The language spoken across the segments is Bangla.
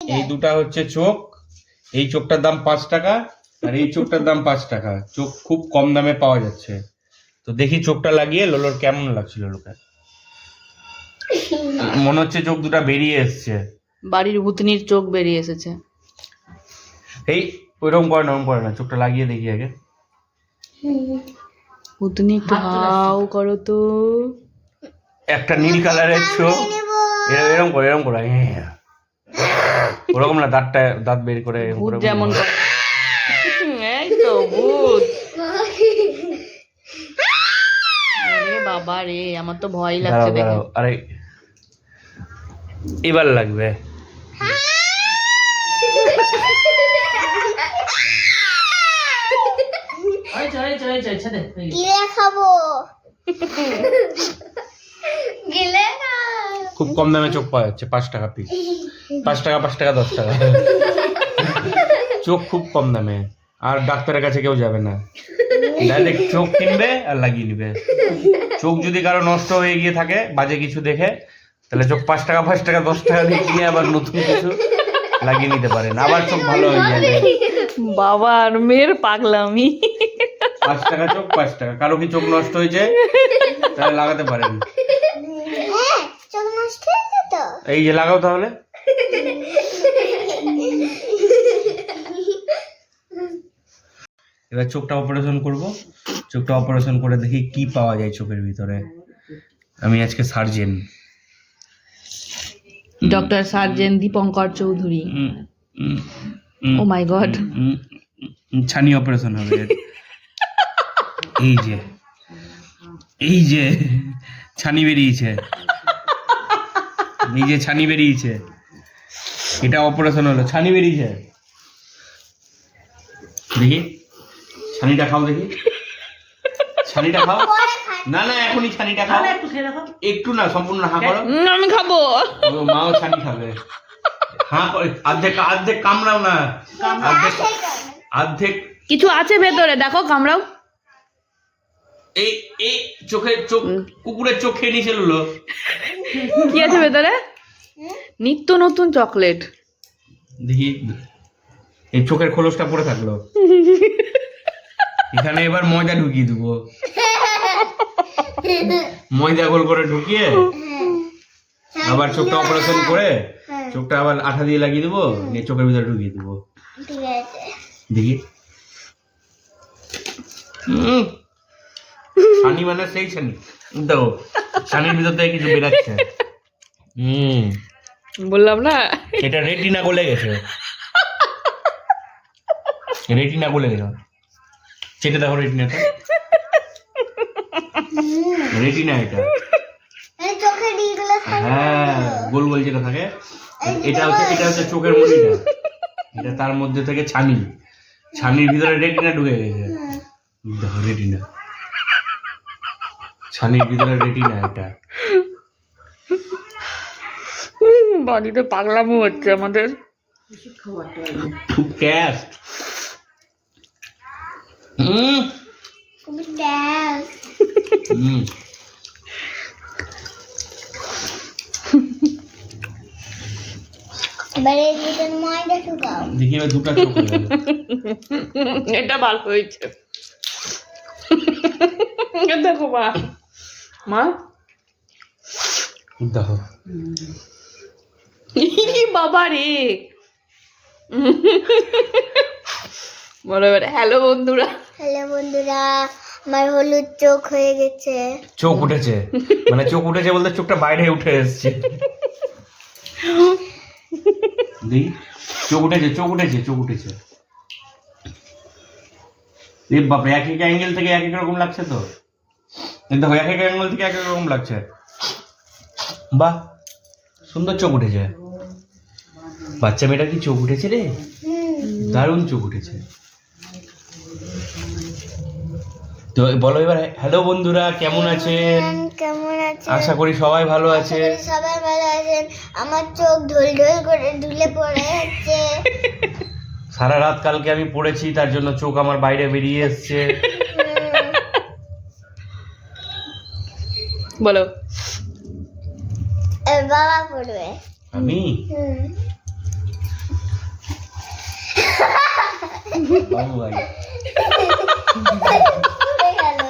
এই দুটা হচ্ছে চোখ। এই চোখটার দাম 5 টাকা আর এই চোখটার দাম 5 টাকা। চোখ খুব কম দামে পাওয়া যাচ্ছে। তো দেখি চোখটা লাগিয়ে লোলোর কেমন লাগছিল লোকে। মনে হচ্ছে চোখ দুটা বেরিয়ে এসছে। বাড়ির ভূতনির চোখ বেরিয়ে এসেছে। এই ওইরকম করে না, চোখটা লাগিয়ে দেখি আগে। ভূতনি একটু হাও করো তো। একটা নীল কালারের চোখ, এরকম করে ওরকম না, দাঁত বের করে ভূত যেমন এই তো ভূত। আরে বাবা রে, আমার তো ভয় লাগছে দেখে। আরে এবার লাগবে। খুব কম দামে চোখ পাওয়া যাচ্ছে, 5 টাকা পিস। 5 টাকা 10 টাকা চোখ খুব কম দামে। আর ডাক্তারের কাছে কেউ যাবে না, ডাইরেক্ট চোখ কিনবে আর লাগিয়ে নিবে। চোখ যদি কারো নষ্ট হয়ে গিয়ে থাকে বাজে কিছু দেখে, তাহলে চোখ 5 টাকা 10 টাকা দিয়ে কিনে আবার নতুন কিছু লাগিয়ে নিতে পারেন, আবার চোখ ভালো হয়ে যাবে। বাবা আর মেয়ের পাগলামি। 5 টাকা চোখ 5 টাকা। কারো কি চোখ নষ্ট হয়েছে তাহলে লাগাতে পারেন। এই যে লাগাও তাহলে। এবার চোখটা অপারেশন করব। চোখটা অপারেশন করে দেখি কি পাওয়া যায় চোখের ভিতরে। আমি আজকে surgeon, doctor surgeon Dipankar Chowdhury. Oh my God, ছানি অপারেশন হবে। এই যে ছানি বেরিয়েছে, এই যে ছানি বেরিয়েছে, এটা অপারেশন হলো। ছানি বেরিয়েছে, দেখি ছানিটা খাও, দেখি ছানিটা খাও। না এখনই ছানিটা খাও, একটু না, সম্পূর্ণ হা করো। আমি খাবো। মাও ছানি খাবে। হ্যাঁ, অর্ধেক কামড়াও না, অর্ধেক কিছু আছে ভেতরে, দেখো কামড়াও। এই চোখ কুকুরের চোখ খেয়ে নিয়েছিল। কি আছে ভেতরে? নিত্য নতুন চকলেট। দেখি, এই চোখের খোলসটা পড়ে থাকলো, এখানে এবার ময়দা ঢুকিয়ে দেবো। ময়দা গোল করে ঢুকিয়ে আবার চোখটা অপারেশন করে চোখটা আবার আঠা দিয়ে লাগিয়ে দেবো, নিয়ে চোখের ভিতরে ঢুকিয়ে দেবো। দেখি, ছানি মানে সেই ছানি, দেখো ছানির ভিতর থেকে কিছু বেরাচ্ছে। বললাম না, এটা রেটিনা গলে গেছে, রেটিনা গলে গেছে। চেটে দেখো রেটিনাটা, রেটিনা এটা। হ্যাঁ, গোল যেটা থাকে, এটা হচ্ছে চোখের মনিটা। এটা তার মধ্যে থেকে ছানির ভিতরে রেটিনা ঢুকে গেছে। দেখো রেটিনা, ছানির ভিতরে রেটিনা। এটা বাড়িতে পাগলামো হচ্ছে আমাদের। খুব ক্যাশ। দেখি এবার দুটা চোখ হয়ে গেল। এটা ভালো হয়েছে। দেখো মা দেখো, বাবা রে। বলো এবার হ্যালো বন্ধুরা। আমার হলুদ চোখ হয়ে গেছে। চোখ উঠেছে মানে চোখ উঠেছে বলতে চোখটা বাইরে উঠে এসছে। চোখ উঠেছে। বাপরে, এক অ্যাঙ্গেল থেকে এক রকম লাগছে। তো দেখো, এক অ্যাঙ্গেল থেকে এক রকম লাগছে। বাহ, সুন্দর চোখ উঠেছে। বাচ্চা মেয়েটা কি চোখ উঠেছে রে, দারুণ চোখ উঠেছে। তো বলো এবার হ্যালো বন্ধুরা, কেমন আছেন? আশা করি সবাই ভালো আছে। আমার চোখ ঢোল ঢোল করে ঢুলে পড়ে যাচ্ছে। সারা রাত কালকে আমি পড়েছি, তার জন্য চোখ আমার বাইরে বেরিয়ে এসছে। বলো, বাবা পড়বে। আমি বাহুবালি উড়ে গেল।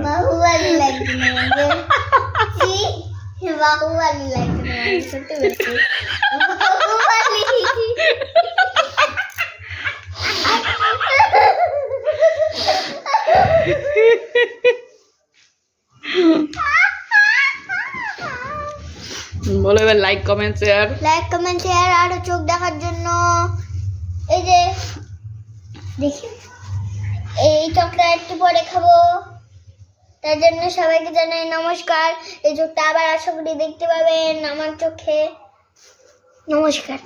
বাহুবালি লাগছে না আমাকে। কি? বাহুবালি লাগছে না আমাকে, সত্যি বলছি। বাহুবালি। বলো এবার like comment share. Like comment share আরো চোখ দেখার জন্য। এই যে দেখি, এই চোখটা একটু পরে খাবো, তার জন্য সবাইকে জানাই নমস্কার। এই চোখটা আবার আশা করি দেখতে পাবেন আমার চোখে। নমস্কার।